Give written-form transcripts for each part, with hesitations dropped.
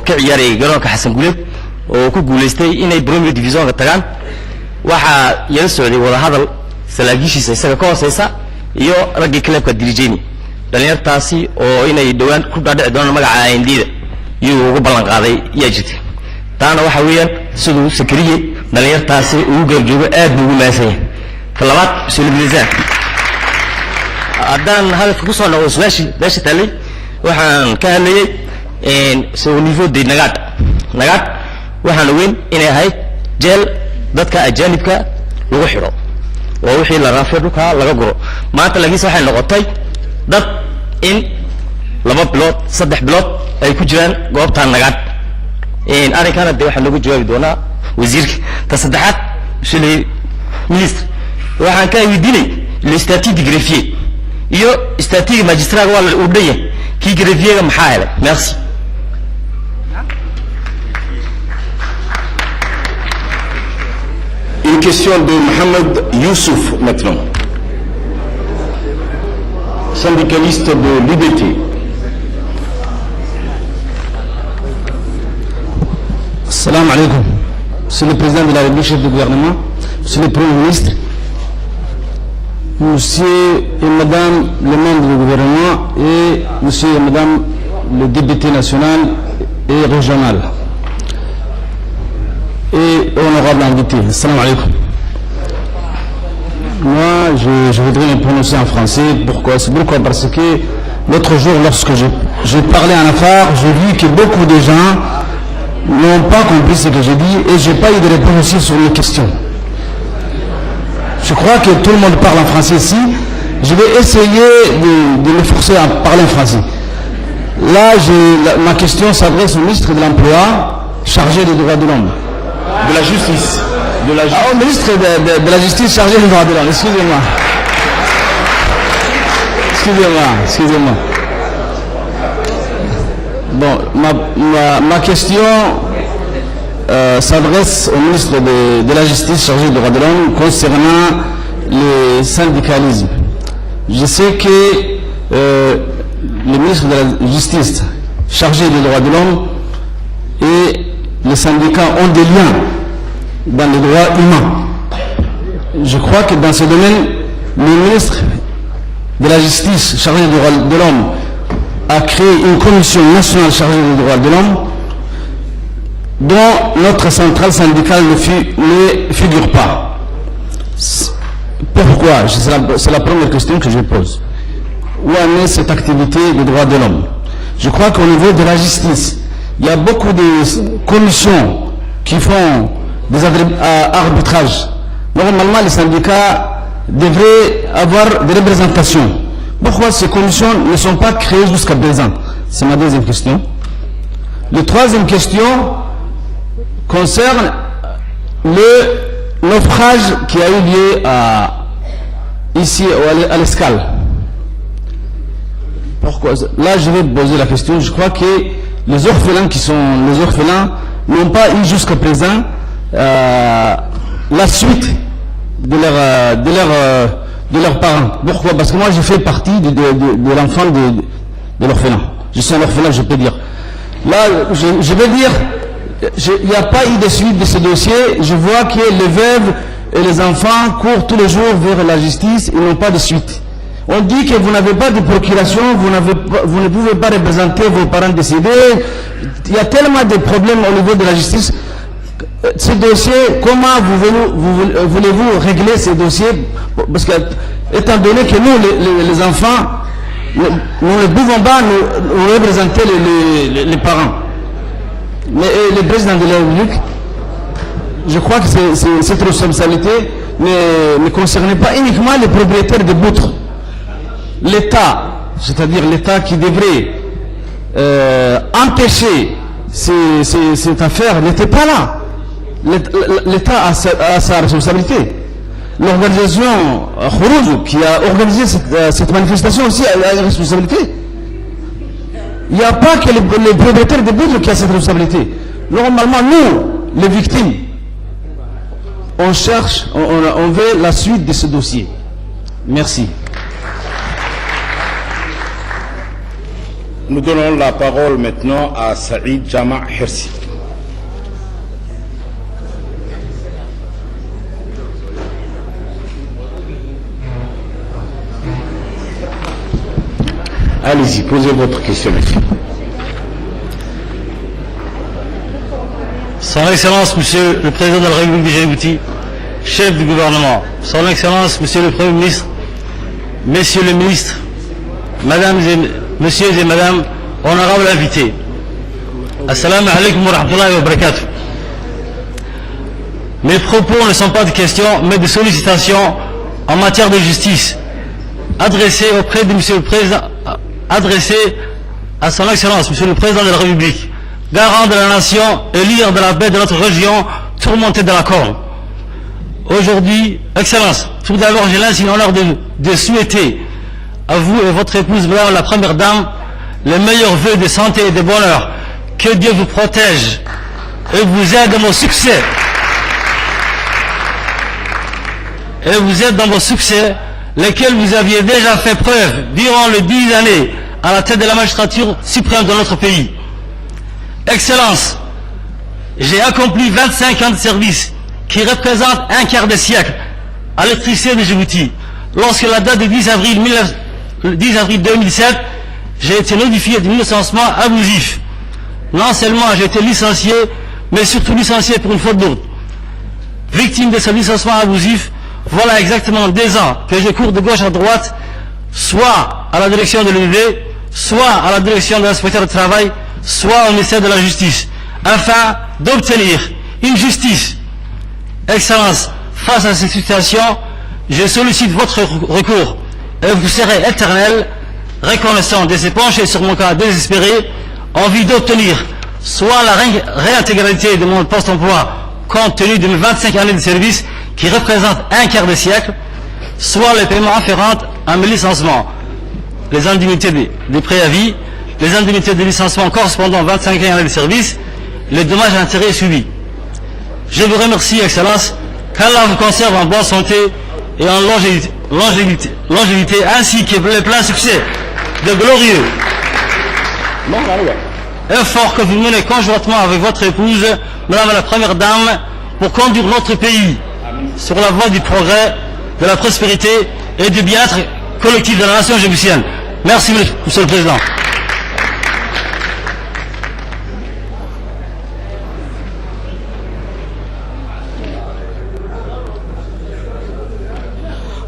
ka ciyaarayay garoonka Xasan Guleed oo ku guuleystay inay Premier Division ka tagaan waxa yar socday wada hadal salaagishiisa isaga ka hooseysa iyo ragii clubka Dirijeni dhalinyartaasi oo inay dhawaan ku dhaadhici doonaan magaca Indida iyo ugu ballan qaaday yaajid taana waxa weeyaan sidoo Sakariye dhalinyartaasi uu garjoogo aad ugu maasan talabaad Sulaiman adan hadalka ku soo noqdo su'aasha talay waxaan ka hadlayay soo niveau de nagad waxaan weyn inay ahayd jeel dadka ajaanibka lagu xiro oo wixii la raafay dhulka laga guro maanta lagiis waxay noqotay dad in 2 bilood 3 bilood ay ku jiraan goobta nagad arinkana de waxa lagu jawaabi doonaa wasiirka ta saddexaad shilay minister waxaan ka weydiinay le statut de greffier iyo statut magistrat wala u dhayaa ki greffier maxaa helay merci. Une question de Mohamed Youssouf maintenant, syndicaliste de l'UDT. Salam alaikum. Monsieur le président de la République, chef du gouvernement, monsieur le premier ministre, monsieur et madame les membres du gouvernement et monsieur et madame le député national et régional. Et honorable invité, salam alaikum. Moi, je voudrais me prononcer en français. Pourquoi? C'est pourquoi? Parce que l'autre jour, lorsque j'ai parlé en affaires, j'ai vu que beaucoup de gens n'ont pas compris ce que j'ai dit et je n'ai pas eu de réponse aussi sur les questions. Je crois que tout le monde parle en français ici. Je vais essayer de me forcer à parler en français. Là, ma question s'adresse au ministre de l'Emploi, chargé des droits de l'homme. De la justice. Au ministre de la Justice chargé des droits de l'homme. Excusez-moi. Excusez-moi. Bon, ma question s'adresse au ministre de la Justice chargé des droits de l'homme concernant le syndicalisme. Je sais que le ministre de la Justice chargé des droits de l'homme et les syndicats ont des liens dans les droits humains. Je crois que dans ce domaine, le ministre de la Justice chargé des droits de l'homme a créé une commission nationale chargée des droits de l'homme dont notre centrale syndicale ne figure pas. Pourquoi? C'est la première question que je pose. Où en est cette activité des droits de l'homme? Je crois qu'au niveau de la justice, il y a beaucoup de commissions qui font des arbitrages. Normalement, les syndicats devraient avoir des représentations. Pourquoi ces commissions ne sont pas créées jusqu'à présent? C'est ma deuxième question. La troisième question concerne le naufrage qui a eu lieu ici à l'Escale. Pourquoi? Là, je vais poser la question. Je crois que les orphelins n'ont pas eu jusqu'à présent la suite de leurs parents. Pourquoi? Parce que moi, je fais partie de l'enfant de l'orphelin. Je suis un orphelin, je peux dire. Là, je veux dire, il n'y a pas eu de suite de ce dossier. Je vois que les veuves et les enfants courent tous les jours vers la justice et n'ont pas de suite. On dit que vous n'avez pas de procuration, vous ne pouvez pas représenter vos parents décédés. Il y a tellement de problèmes au niveau de la justice. Ce dossier, comment voulez-vous régler ces dossiers? Parce que, étant donné que nous, les enfants, nous ne pouvons pas nous représenter les parents. Mais le président de la République, je crois que cette responsabilité ne concernait pas uniquement les propriétaires de boutres. L'État, c'est-à-dire l'État qui devrait empêcher cette affaire, n'était pas là. L'État a sa responsabilité. L'organisation Khourouz qui a organisé cette manifestation aussi a une responsabilité. Il n'y a pas que les propriétaires de boutres qui ont cette responsabilité. Normalement, nous, les victimes, on cherche, on veut la suite de ce dossier. Merci. Nous donnons la parole maintenant à Saïd Jama Hersi. Allez-y, posez votre question, monsieur. Son Excellence, Monsieur le Président de la République de Djibouti, chef du gouvernement, Son Excellence, Monsieur le Premier ministre, Messieurs les ministres, Messieurs et Madame, honorables invités, Assalamu alaikum wa rahmatullahi wa barakatuh. Mes propos ne sont pas de questions, mais de sollicitations en matière de justice, adressées auprès de Monsieur le Président, adressées à Son Excellence, Monsieur le Président de la République, garant de la nation et leader de la paix de notre région, tourmentée de la corne. Aujourd'hui, Excellence, tout d'abord j'ai l'insigne honneur de souhaiter à vous et votre épouse, Madame la Première Dame, les meilleurs vœux de santé et de bonheur. Que Dieu vous protège et vous aide dans vos succès. Et vous aide dans vos succès, lesquels vous aviez déjà fait preuve durant les 10 années à la tête de la magistrature suprême de notre pays. Excellence, j'ai accompli 25 ans de service qui représentent un quart de siècle à l'électricité de Djibouti. Lorsque la date du 10 avril 2007, j'ai été notifié d'un licenciement abusif. Non seulement j'ai été licencié, mais surtout licencié pour une faute lourde. Victime de ce licenciement abusif, voilà exactement 2 ans que je cours de gauche à droite, soit à la direction de l'UNID, soit à la direction de l'inspecteur de travail, soit au ministère de la Justice, afin d'obtenir une justice. Excellence, face à cette situation, je sollicite votre recours et vous serez éternel, reconnaissant de se pencher sur mon cas désespéré, en vue d'obtenir soit la réintégralité de mon poste-emploi compte tenu de mes 25 années de service qui représentent un quart de siècle, soit les paiements afférents à mes licenciements, les indemnités des préavis, les indemnités de licenciement correspondant à 25 années de service, les dommages à intérêts suivis. Je vous remercie, Excellence, qu'Allah vous conserve en bonne santé et en longévité, ainsi que les pleins succès de glorieux efforts que vous menez conjointement avec votre épouse, Madame la Première Dame, pour conduire notre pays sur la voie du progrès, de la prospérité et du bien-être collectif de la nation djiboutienne. Merci, Monsieur le Président.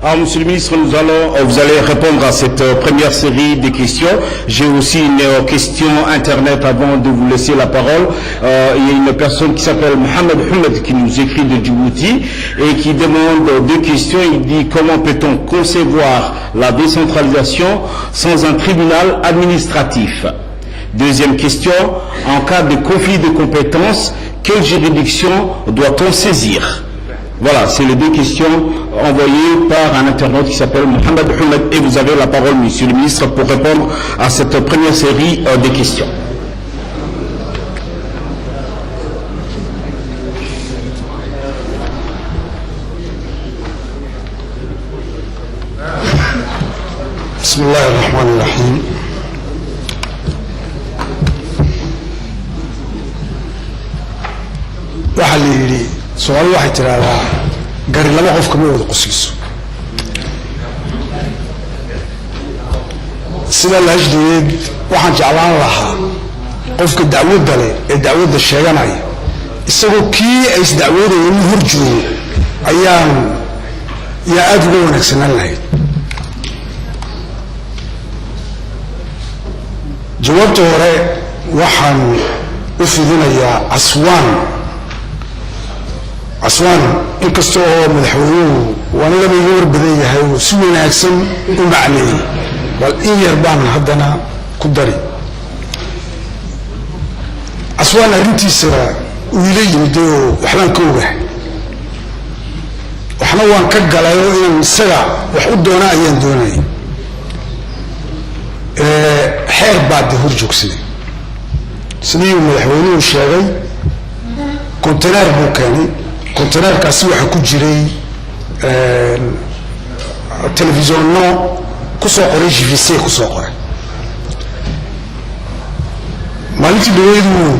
Alors, Monsieur le ministre, vous allez répondre à cette première série de questions. J'ai aussi une question internet avant de vous laisser la parole. Il y a une personne qui s'appelle Mohamed Humed qui nous écrit de Djibouti et qui demande 2 questions. Il dit: comment peut-on concevoir la décentralisation sans un tribunal administratif? Deuxième question: en cas de conflit de compétences, quelle juridiction doit-on saisir? Voilà, c'est les 2 questions envoyées par un internaute qui s'appelle Mohamed Humed. Et vous avez la parole, Monsieur le ministre, pour répondre à cette première série de questions. Bismillah ar-Rahman ar-Rahim. Waxaa la yidhi Soomaali waxay tidhaahdaa gari laba qof kama wada qosliso. Sida la hajdeed waxaan jeclaan lahaa qofka dacwadda leh ee dacwadda sheeganaya isagoo kii ay isdacwadayeen hor joogo yaa aad uga wanaagsanaan lahayd. jawaabta hore waxaan u fidinayaa Aswan inkastoo madaxweynuhu waana laga warbadan yahay oo si wanaagsan u macneeyay bal in yar baan haddana ku dari. Aswan arrintiisa uu ila yimid oo waxbaan ka ogahay, waxna waan ka galay oo inaan isaga wax u doona ayaan doonayay. xeer baad hor joogsaday sidii madaxweynuhu sheegay, konteneer buu keenay. konteneerkaasi waxaa ku jiray telefisyoonno ku soo qoray JVC ku soo qoray. maalintii dhaweyduu